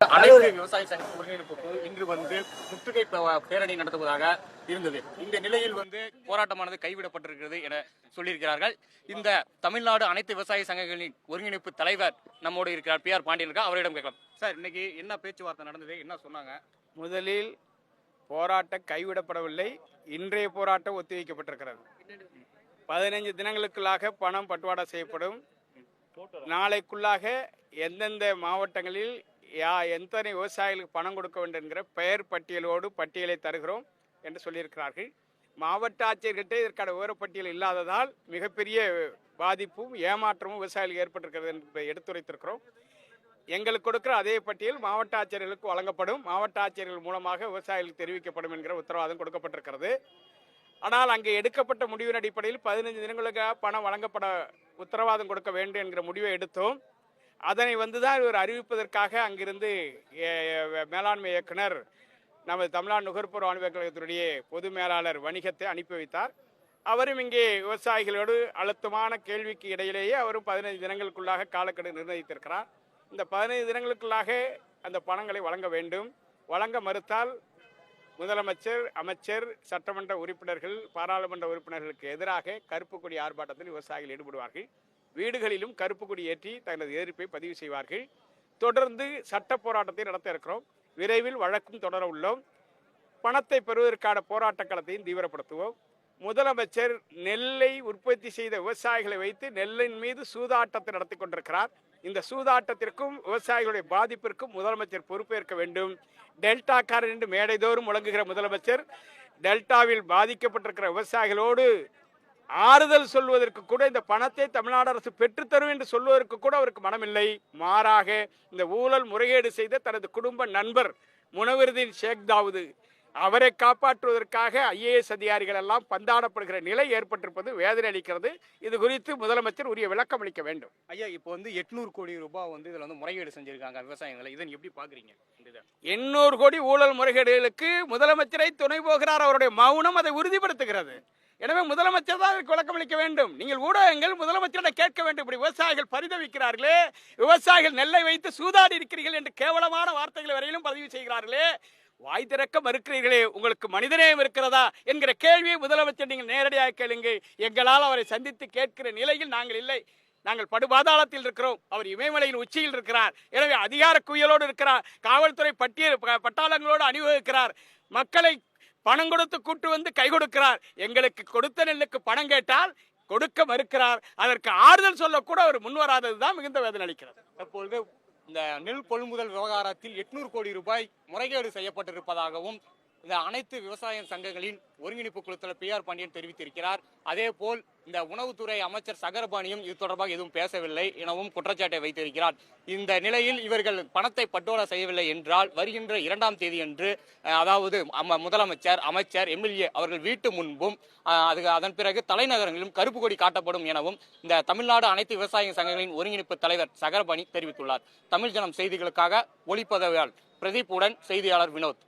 அனைத்து விவசாய சங்க ஒருங்கிணைப்பு இன்று முற்றுகை பேரணி நடத்துவதாக இருந்தது. இந்த நிலையில் போராட்டமானது கைவிடப்பட்டிருக்கிறது என சொல்லியிருக்கிறார்கள். இந்த தமிழ்நாடு அனைத்து விவசாய சங்கங்களின் ஒருங்கிணைப்பு தலைவர் நம்மோடு இருக்கிறார், PR பாண்டியன். அவரிடம் கேட்கலாம். சார், இன்னைக்கு என்ன பேச்சுவார்த்தை நடந்தது, என்ன சொன்னாங்க? முதலில் போராட்டம் கைவிடப்படவில்லை, இன்றைய போராட்டம் ஒத்திவைக்கப்பட்டிருக்கிறது. 15 தினங்களுக்குள்ளாக பணம் பட்டுவாடா செய்யப்படும். நாளைக்குள்ளாக எந்தெந்த மாவட்டங்களில் எத்தனை விவசாயிகளுக்கு பணம் கொடுக்க வேண்டும் என்கிற பெயர் பட்டியலை தருகிறோம் என்று சொல்லியிருக்கிறார்கள். மாவட்ட ஆட்சியர்கிட்ட இதற்கான விவரப்பட்டியல் இல்லாததால் மிகப்பெரிய பாதிப்பும் ஏமாற்றமும் விவசாயிகளுக்கு ஏற்பட்டிருக்கிறது என்று எடுத்துரைத்திருக்கிறோம். எங்களுக்கு கொடுக்கிற அதே பட்டியல் மாவட்ட ஆட்சியர்களுக்கு வழங்கப்படும். மாவட்ட ஆட்சியர்கள் மூலமாக விவசாயிகளுக்கு தெரிவிக்கப்படும் என்கிற உத்தரவாதம் கொடுக்கப்பட்டிருக்கிறது. ஆனால் அங்கே எடுக்கப்பட்ட முடிவின் அடிப்படையில் 15 தினங்களுக்கு பணம் வழங்கப்பட உத்தரவாதம் கொடுக்க வேண்டும் என்கிற முடிவை எடுத்தோம். அதனை தான் இவர் அறிவிப்பதற்காக அங்கிருந்து மேலாண்மை இயக்குனர் நமது தமிழ்நாடு நுகர்பொருள் வாணிப கழகத்தினுடைய பொது மேலாளர் வணிகத்தை அனுப்பி வைத்தார். அவரும் இங்கே விவசாயிகளோடு அழுத்தமான கேள்விக்கு இடையிலேயே அவரும் 15 தினங்களுக்குள்ளாக காலக்கெடு நிர்ணயித்திருக்கிறார். இந்த 15 தினங்களுக்குள்ளாக அந்த பணங்களை வழங்க வேண்டும். வழங்க மறுத்தால் முதலமைச்சர், அமைச்சர், சட்டமன்ற உறுப்பினர்கள், பாராளுமன்ற உறுப்பினர்களுக்கு எதிராக கருப்பு கொடி ஆர்ப்பாட்டத்தில் விவசாயிகள் ஈடுபடுவார்கள். வீடுகளிலும் கருப்பு கொடி ஏற்றி தங்களது எதிர்ப்பை பதிவு செய்வார்கள். தொடர்ந்து சட்ட போராட்டத்தை நடத்த இருக்கிறோம். விரைவில் வழக்கும் தொடர உள்ளோம். பணத்தை பெறுவதற்கான போராட்ட களத்தையும் தீவிரப்படுத்துவோம். முதலமைச்சர் நெல்லை உற்பத்தி செய்த விவசாயிகளை வைத்து நெல்லின் மீது சூதாட்டத்தை நடத்தி கொண்டிருக்கிறார். இந்த சூதாட்டத்திற்கும் விவசாயிகளுடைய பாதிப்பிற்கும் முதலமைச்சர் பொறுப்பேற்க வேண்டும். டெல்டாக்காரர் என்று மேடைதோறும் முழங்குகிற முதலமைச்சர் டெல்டாவில் பாதிக்கப்பட்டிருக்கிற விவசாயிகளோடு ஆறுதல் சொல்வதற்கு கூட, இந்த பணத்தை தமிழ்நாடு அரசு பெற்றுத்தரும் என்று சொல்வதற்கு கூட அவருக்கு மனமில்லை. மாறாக இந்த ஊழல் முறைகேடு செய்த தனது குடும்ப நண்பர் முனவருதீன் ஷேக் தாவூது அவரை காப்பாற்றுவதற்காக IAS அதிகாரிகள் எல்லாம் பந்தாடப்படுகிற நிலை ஏற்பட்டிருப்பது வேதனை அளிக்கிறது. இது குறித்து முதலமைச்சர் உரிய விளக்கம் அளிக்க வேண்டும். ஐயா, இப்போ 800 கோடி ரூபாய் இதுல முறைகேடு செஞ்சிருக்காங்க விவசாயிகளை. இதன் எப்படி பாக்குறீங்க? 800 கோடி ஊழல் முறைகேடுகளுக்கு முதலமைச்சரை துணை போகிறார். அவருடைய மௌனம் அதை உறுதிப்படுத்துகிறது. எனவே முதலமைச்சர் தான் அதற்கு விளக்கம் அளிக்க வேண்டும். நீங்கள் ஊடகங்கள் முதலமைச்சரிடம் கேட்க வேண்டும். இப்படி விவசாயிகள் பரிதவிக்கிறார்களே, விவசாயிகள் நெல்லை வைத்து சூதாடி இருக்கிறீர்கள் என்று கேவலமான வார்த்தைகள் வரையிலும் பதிவு செய்கிறார்களே, வாய் திறக்க மறுக்கிறீர்களே, உங்களுக்கு மனிதநேயம் இருக்கிறதா என்கிற கேள்வியை முதலமைச்சர் நீங்கள் நேரடியாக கேளுங்கள். எங்களால் அவரை சந்தித்து கேட்கிற நிலையில் நாங்கள் இல்லை. நாங்கள் படுபாதாளத்தில் இருக்கிறோம். அவர் இமயமலையின் உச்சியில் இருக்கிறார். எனவே அதிகார குவியலோடு இருக்கிறார். காவல்துறை பட்டாளங்களோடு அணிவகுக்கிறார். மக்களை பணம் கொடுத்து கூட்டு கை கொடுக்கிறார். எங்களுக்கு கொடுத்த நெல்லுக்கு பணம் கேட்டால் கொடுக்க மறுக்கிறார். அதற்கு ஆறுதல் சொல்லக்கூட அவர் முன்வராததுதான் மிகுந்த வேதனை அளிக்கிறது. அப்பொழுது இந்த நெல் கொள்முதல் விவகாரத்தில் 800 கோடி ரூபாய் முறைகேடு செய்யப்பட்டிருப்பதாகவும் இந்த அனைத்து விவசாய சங்கங்களின் ஒருங்கிணைப்பு குழுத்தில் PR பாண்டியன் தெரிவித்திருக்கிறார். அதே போல் இந்த உணவுத்துறை அமைச்சர் சகரபாணியும் இது தொடர்பாக எதுவும் பேசவில்லை எனவும் குற்றச்சாட்டை வைத்திருக்கிறார். இந்த நிலையில் இவர்கள் பணத்தை பட்டுவாடா செய்யவில்லை என்றால் வருகின்ற 2ஆம் தேதி அன்று, அதாவது முதலமைச்சர், அமைச்சர், MLA அவர்கள் வீட்டு முன்பும் அதன் பிறகு தலைநகரங்களிலும் கருப்பு கொடி காட்டப்படும் எனவும் இந்த தமிழ்நாடு அனைத்து விவசாய சங்கங்களின் ஒருங்கிணைப்பு தலைவர் சகரபாணி தெரிவித்துள்ளார். தமிழ் ஜனம் செய்திகளுக்காக ஒளிப்பதவியாளர் பிரதீப்புடன் செய்தியாளர் வினோத்.